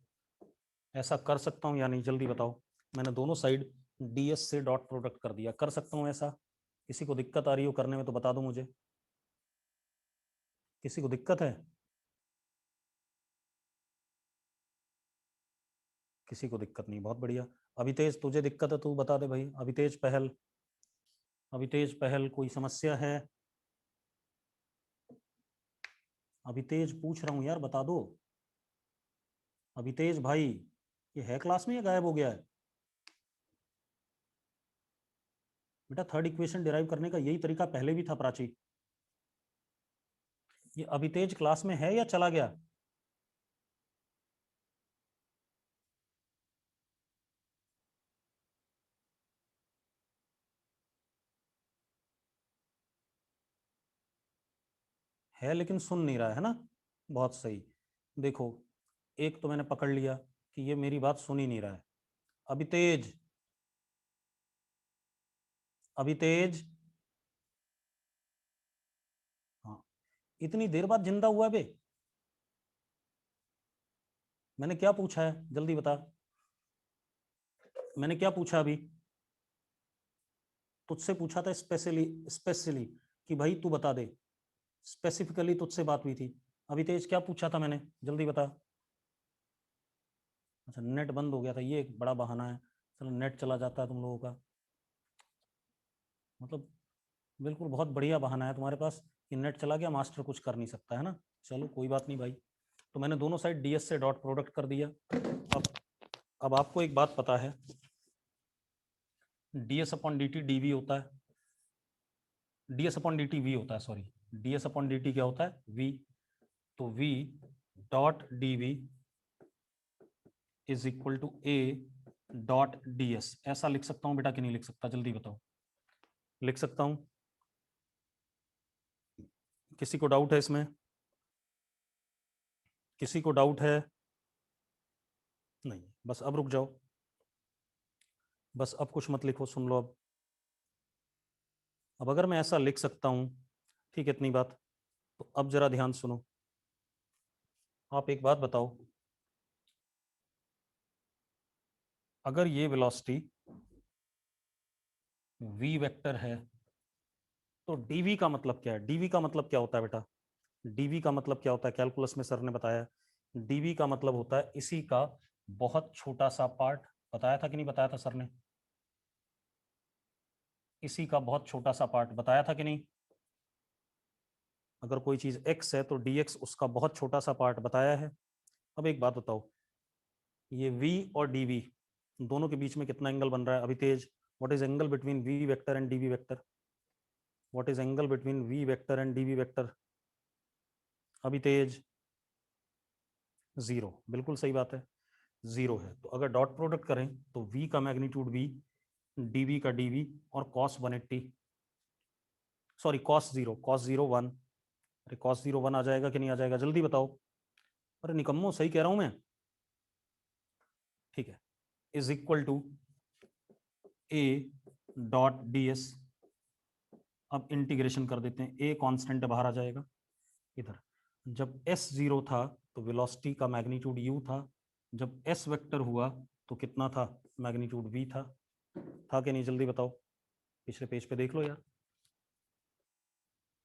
S1: ऐसा कर सकता हूँ या नहीं, जल्दी बताओ। मैंने दोनों साइड डी एस से डॉट प्रोडक्ट कर दिया, कर सकता हूँ ऐसा। किसी को दिक्कत आ रही हो करने में तो बता दो मुझे, किसी को दिक्कत है, किसी को दिक्कत नहीं, बहुत बढ़िया। अभितेज तुझे दिक्कत है, तू बता दे भाई, अभितेज पहल, अभितेज पहल, कोई समस्या है। अभितेज पूछ रहा हूँ यार, बता दो। अभितेज भाई, ये है क्लास में या गायब हो गया है। बेटा थर्ड इक्वेशन डिराइव करने का यही तरीका पहले भी था प्राची। ये अभितेज क्लास में है या चला गया। है लेकिन सुन नहीं रहा है ना, बहुत सही। देखो, एक तो मैंने पकड़ लिया कि ये मेरी बात सुन ही नहीं रहा है। अभितेज, अभितेज, हाँ, इतनी देर बाद जिंदा हुआ बे? मैंने क्या पूछा है, जल्दी बता। मैंने क्या पूछा अभी? तुझसे पूछा था स्पेशली, स्पेशली कि भाई तू बता दे, स्पेसिफिकली तुझसे बात हुई थी। अभी तेज क्या पूछा था मैंने, जल्दी बता। अच्छा, नेट बंद हो गया था, ये एक बड़ा बहाना है। चलो, नेट चला जाता है तुम लोगों का, मतलब बिल्कुल बहुत बढ़िया बहाना है तुम्हारे पास कि नेट चला गया, मास्टर कुछ कर नहीं सकता है ना। चलो कोई बात नहीं भाई। तो मैंने दोनों साइड ds से डॉट प्रोडक्ट कर दिया। अब आपको एक बात पता है, ds अपॉन dt dv होता है, ds अपॉन dt v होता है, सॉरी, ds अपॉन dt क्या होता है, v। तो v dot dv is equal to a dot ds। ऐसा लिख सकता हूं बेटा कि नहीं लिख सकता, जल्दी बताओ। लिख सकता हूं? किसी को डाउट है इसमें? किसी को डाउट है? नहीं, बस अब रुक जाओ, बस अब कुछ मत लिखो, सुन लो अब। अब अगर मैं ऐसा लिख सकता हूं, ठीक है, इतनी बात, तो अब जरा ध्यान सुनो। आप एक बात बताओ, अगर ये वेलोसिटी v वेक्टर है, तो dv का मतलब क्या है? dv का मतलब क्या होता है बेटा? dv का मतलब क्या होता है? कैलकुलस में सर ने बताया, dv का मतलब होता है इसी का बहुत छोटा सा पार्ट। बताया था कि नहीं बताया था सर ने? इसी का बहुत छोटा सा पार्ट, बताया था कि नहीं? अगर कोई चीज x है तो dx उसका बहुत छोटा सा पार्ट, बताया है। अब एक बात बताओ, ये v और dv दोनों के बीच में कितना एंगल बन रहा है? अभी तेज, what is angle between v vector and dv vector? What is angle between v vector and dv vector? अभी तेज, जीरो, बिल्कुल सही बात है, जीरो है। तो अगर डॉट प्रोडक्ट करें तो v का मैग्नीट्यूड v, dv का dv, और cos 180, sorry cos zero, cos zero one. अरे cos जीरो वन आ जाएगा कि नहीं आ जाएगा, जल्दी बताओ। अरे निकम्मो, सही कह रहा हूं मैं? ठीक है, is equal to a dot ds। अब इंटीग्रेशन कर देते हैं, a कांस्टेंट बाहर आ जाएगा इधर। जब s जीरो था तो वेलोसिटी का मैग्नीट्यूड u था, जब s वेक्टर हुआ तो कितना था? मैग्नीट्यूड v था कि नहीं, जल्दी बताओ। पिछले पेज पे देख लो यार।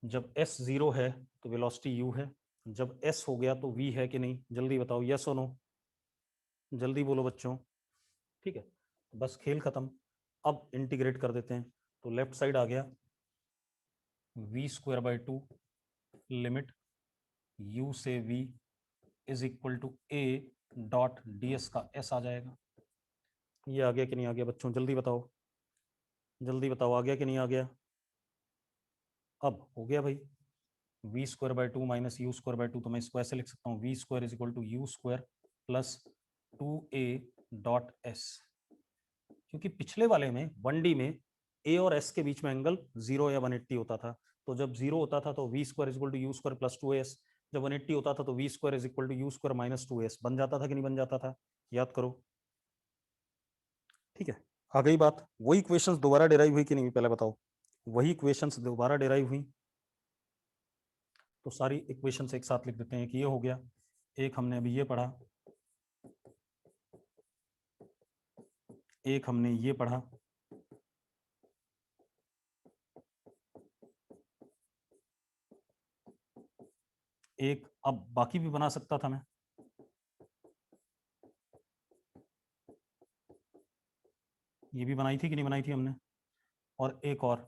S1: जब s जीरो है तो वेलोसिटी u है, जब s हो गया तो v है कि नहीं, जल्दी बताओ, यस और नो, जल्दी बोलो बच्चों। ठीक है, बस खेल खत्म। अब इंटीग्रेट कर देते हैं, तो लेफ्ट साइड आ गया v square by two, limit u से v is equal to a dot ds का s आ जाएगा। ये आ गया कि नहीं आ गया बच्चों, जल्दी बताओ, जल्दी बताओ, आ गया कि नहीं आ गया? अब हो गया भाई, v square by two minus u square by two, तो मैं इसको ऐसे लिख सकता हूँ, v square is equal to u square plus two a dot s. क्योंकि पिछले वाले में 1D में ए और एस के बीच में एंगल 0 या 180 होता था, तो जब 0 होता था तो v square is equal to u square plus two s, जब 180 होता था तो v square is equal to u square minus two s. बन जाता था कि नहीं बन जाता था? याद करो। ठीक है, आ गई बात। वही इक्वेशंस दोबारा डिराइव हुई कि नहीं, पहले बताओ। वही इक्वेशंस दोबारा डिराइव हुई, तो सारी इक्वेशंस एक साथ लिख देते हैं कि ये हो गया, एक हमने अभी ये पढ़ा, एक हमने ये पढ़ा, एक अब बाकी भी बना सकता था मैं, ये भी बनाई थी कि नहीं बनाई थी हमने, और एक और,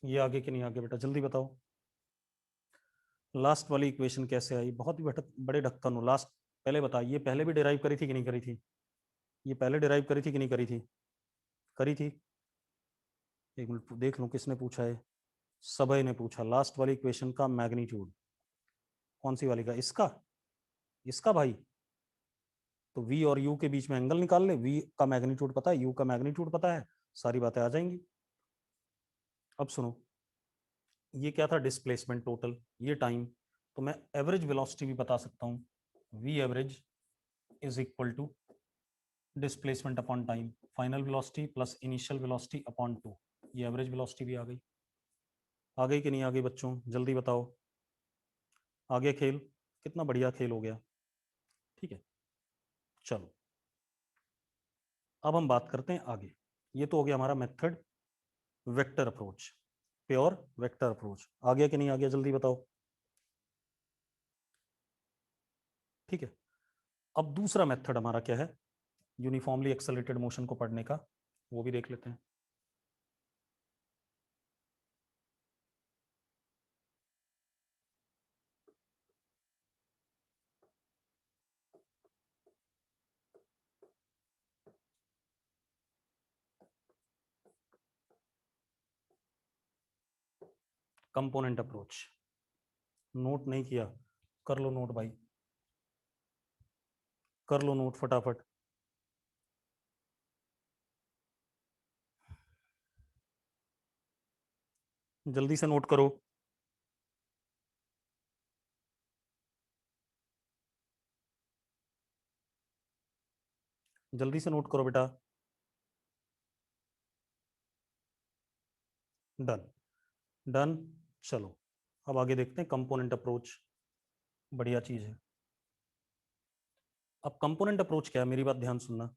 S1: ये आगे कि नहीं आगे बेटा, जल्दी बताओ। लास्ट वाली इक्वेशन कैसे आई? बहुत ही बड़े ढक्कन हो। लास्ट पहले बता, ये पहले भी डिराइव करी थी कि नहीं करी थी? ये पहले डिराइव करी थी कि नहीं करी थी? करी थी। एक मिनट देख लूं किसने पूछा है। सबय ने पूछा, लास्ट वाली इक्वेशन का मैग्नीट्यूड। कौन सी वाली का? इसका, इसका भाई। तो v और u के बीच में एंगल निकाल ले, v का मैग्नीट्यूड पता है, u का मैग्नीट्यूड पता है, सारी बातें आ जाएंगी। अब सुनो, ये क्या था? डिस्प्लेसमेंट टोटल, ये टाइम। तो मैं एवरेज वेलोसिटी भी बता सकता हूँ, v average is equal to displacement upon time, final velocity plus initial velocity upon 2, ये एवरेज वेलोसिटी भी आ गई कि नहीं आ गई बच्चों, जल्दी बताओ। आगे खेल, कितना बढ़िया खेल हो गया। ठीक है, चलो अब हम बात करते हैं आगे। ये तो हो गया हमारा method vector approach, pure vector approach. आ गया कि नहीं आ गया, जल्दी बताओ। ठीक है, अब दूसरा मेथड हमारा क्या है, यूनिफॉर्मली एक्सेलरेटेड मोशन को पढ़ने का, वो भी देख लेते हैं। कंपोनेंट अप्रोच, नोट नहीं किया, कर लो नोट भाई, कर लो नोट फटाफट। जल्दी से नोट करो। जल्दी से नोट करो बेटा। Done, done. चलो अब आगे देखते हैं कंपोनेंट अप्रोच, बढ़िया चीज है। अब कंपोनेंट अप्रोच क्या है, मेरी बात ध्यान सुनना।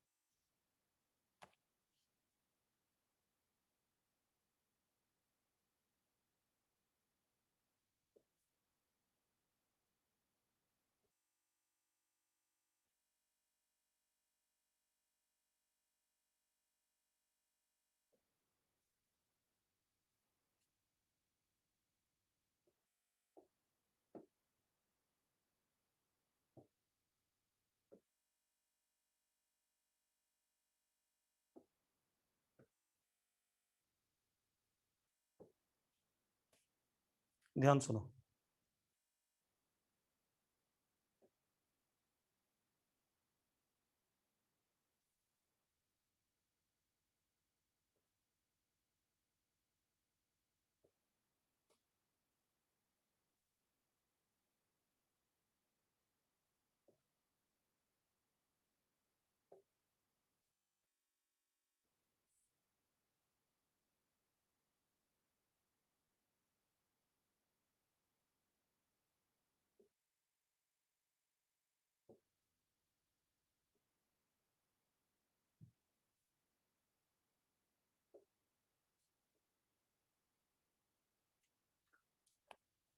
S1: ध्यान सुनो।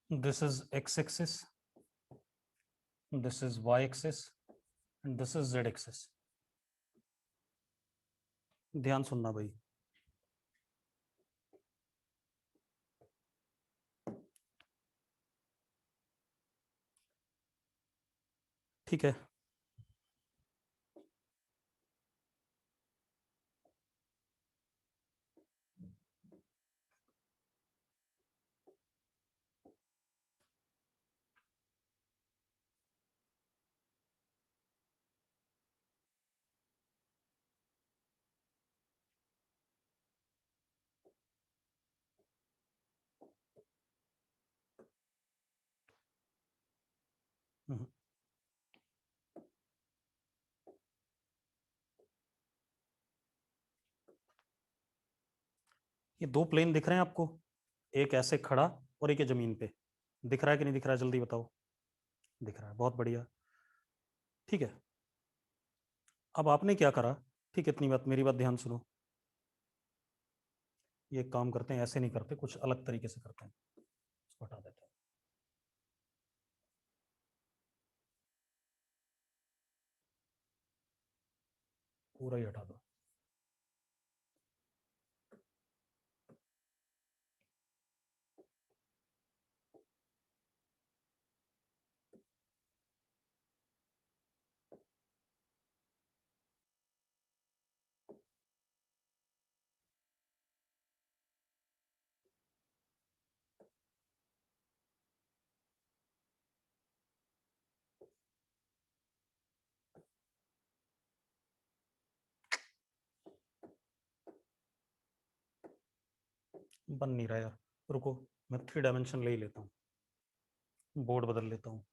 S1: This is x axis, this is y axis and this is z axis. ध्यान सुनना भाई। ठीक है, ये दो प्लेन दिख रहे हैं आपको, एक ऐसे खड़ा और एक ये जमीन पे, दिख रहा है कि नहीं दिख रहा है, जल्दी बताओ। दिख रहा है, बहुत बढ़िया। ठीक है, अब आपने क्या करा, ठीक है, इतनी बात, मेरी बात ध्यान सुनो। ये काम करते हैं, ऐसे नहीं करते, कुछ अलग तरीके से करते हैं, इसको हटा देते हैं। पूरा ही हटा दो। बन नहीं रहा यार, रुको, मैं 3 डायमेंशन ले ही लेता हूँ, बोर्ड बदल लेता हूँ।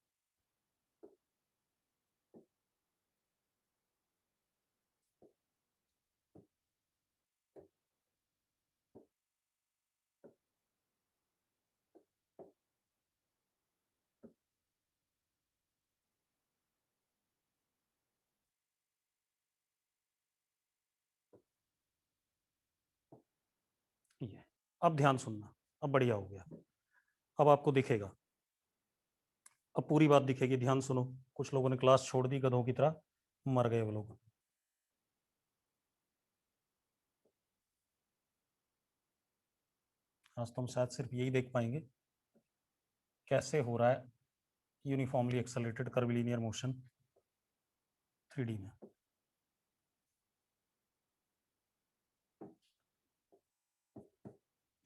S1: अब ध्यान सुनना, अब बढ़िया हो गया, अब आपको दिखेगा, अब पूरी बात दिखेगी, ध्यान सुनो। कुछ लोगों ने क्लास छोड़ दी, गधों की तरह मर गए वो लोग। आज तो हम शायद सिर्फ यही देख पाएंगे कैसे हो रहा है uniformly accelerated curvilinear motion 3D में।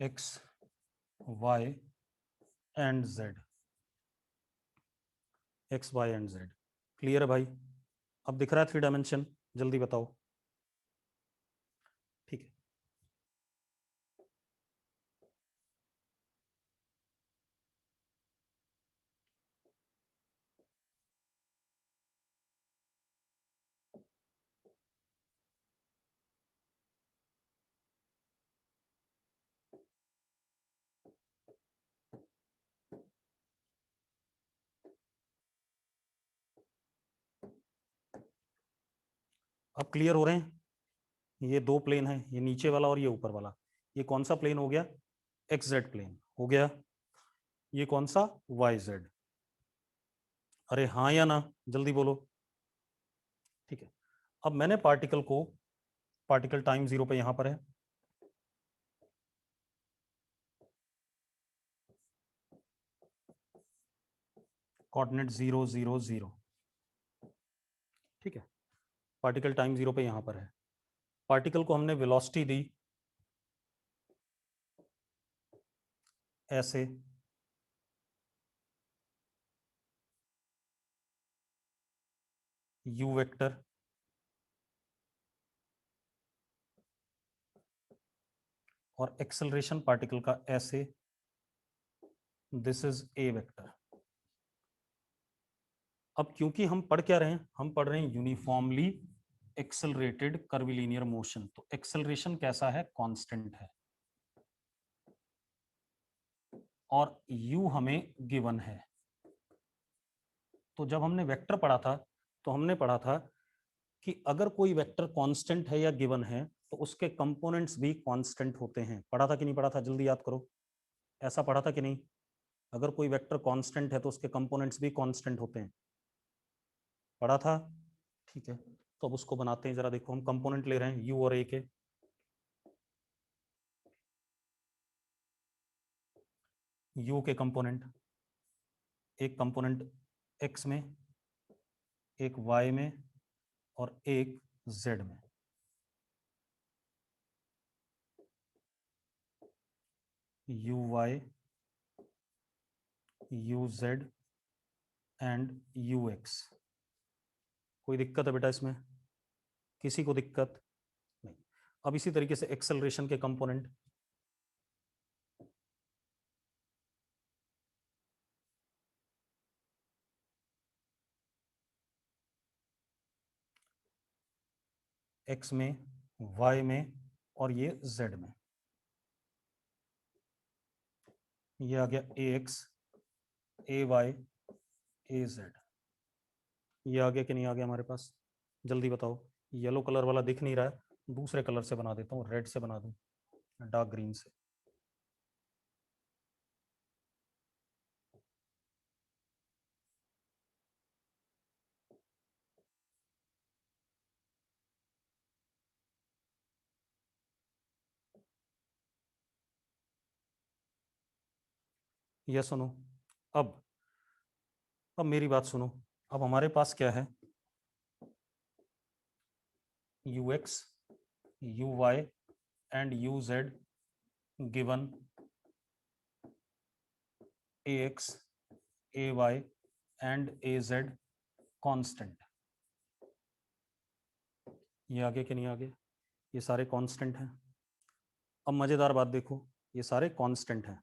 S1: X, y and z, x y and z, clear है भाई? अब दिख रहा है 3 डायमेंशन? जल्दी बताओ। ठीक है, अब क्लियर हो रहे हैं? ये दो प्लेन है, ये नीचे वाला और ये ऊपर वाला। ये कौन सा प्लेन हो गया? एक्स जेड प्लेन हो गया। ये कौन सा? Y z. अरे हाँ या ना, जल्दी बोलो। ठीक है, अब मैंने पार्टिकल को, पार्टिकल टाइम 0 पे यहां पर है, कोऑर्डिनेट 0 0 0। ठीक है, पार्टिकल टाइम 0 पे यहां पर है। पार्टिकल को हमने वेलोसिटी दी ऐसे, यू वेक्टर, और एक्सेलरेशन पार्टिकल का ऐसे, दिस इज ए वेक्टर। अब क्योंकि हम पढ़ क्या रहे हैं? हम पढ़ रहे हैं यूनिफॉर्मली एक्सेलरेटेड कर्विलिनियर मोशन, तो एक्सेलरेशन कैसा है? कांस्टेंट है, और u हमें गिवन है। तो जब हमने वेक्टर पढ़ा था तो हमने पढ़ा था कि अगर कोई वेक्टर कांस्टेंट है या गिवन है तो उसके कंपोनेंट्स भी कांस्टेंट होते हैं। पढ़ा था कि नहीं पढ़ा था? जल्दी याद करो, ऐसा पढ़ा था कि नहीं? अगर कोई वेक्टर कांस्टेंट है तो उसके कंपोनेंट्स भी कांस्टेंट होते हैं, पढ़ा था? ठीक है, तो अब उसको बनाते हैं जरा। देखो, हम कंपोनेंट ले रहे हैं u और a के। u के कंपोनेंट, एक कंपोनेंट x में, एक y में, और एक z में। u y, u z and u x। कोई दिक्कत है बेटा इसमें? किसी को दिक्कत नहीं? अब इसी तरीके से एक्सेलरेशन के कंपोनेंट, x में, y में, और ये z में। ये आ गया ax, ay, az। ये आ गया कि नहीं आ गया हमारे पास? जल्दी बताओ। येलो कलर वाला दिख नहीं रहा है, दूसरे कलर से बना देता हूँ, रेड से बना दूं, डार्क ग्रीन से। ये सुनो, अब अब मेरी बात सुनो। अब हमारे पास क्या है? ux, uy and uz given ax, ay and az constant. ये आगे कि नहीं आगे? ये सारे कांस्टेंट हैं। अब मजेदार बात देखो, ये सारे कांस्टेंट हैं।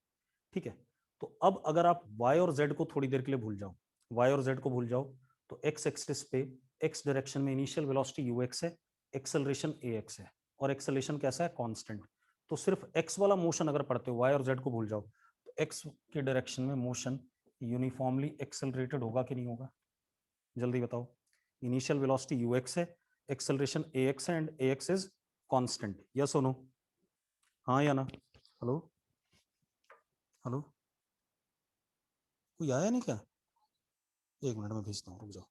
S1: ठीक है, तो अब अगर आप y और z को थोड़ी देर के लिए भूल जाओ, y और z को भूल जाओ, तो x एक्सिस पे x डायरेक्शन में इनिशियल वेलोसिटी ux है, एक्सेलरेशन ax है, और एक्सेलरेशन कैसा है? कांस्टेंट। तो सिर्फ x वाला मोशन अगर पढ़ते हो, y और z को भूल जाओ, तो x के डायरेक्शन में मोशन यूनिफॉर्मली एक्सेलरेटेड होगा कि नहीं होगा? जल्दी बताओ। इनिशियल वेलोसिटी ux है, एक्सेलरेशन ax है, and ax is constant. Yes और नो? हाँ या ना? हेलो? हेलो, कोई आया नहीं क्या? एक मिनट में भेजता हूँ, रुक जाओ,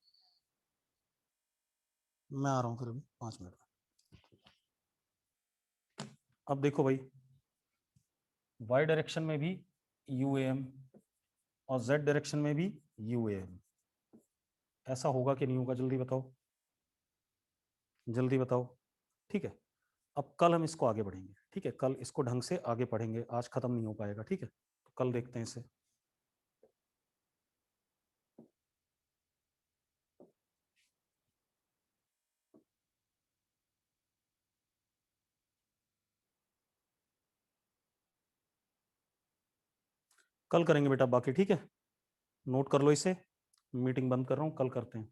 S1: मैं आ रहा हूँ फिर अभी 5 मिनट में। अब देखो भाई, y डायरेक्शन में भी UAM और z डायरेक्शन में भी UAM, ऐसा होगा कि नहीं होगा, जल्दी बताओ, जल्दी बताओ। ठीक है, अब कल हम इसको आगे बढ़ेंगे, ठीक है, कल इसको ढंग से आगे पढ़ेंगे, आज खत्म नहीं हो पाएगा, ठीक है, तो कल देखते हैं इसे। कल करेंगे बेटा बाकी, ठीक है, नोट कर लो इसे, मीटिंग बंद कर रहा हूँ, कल करते हैं।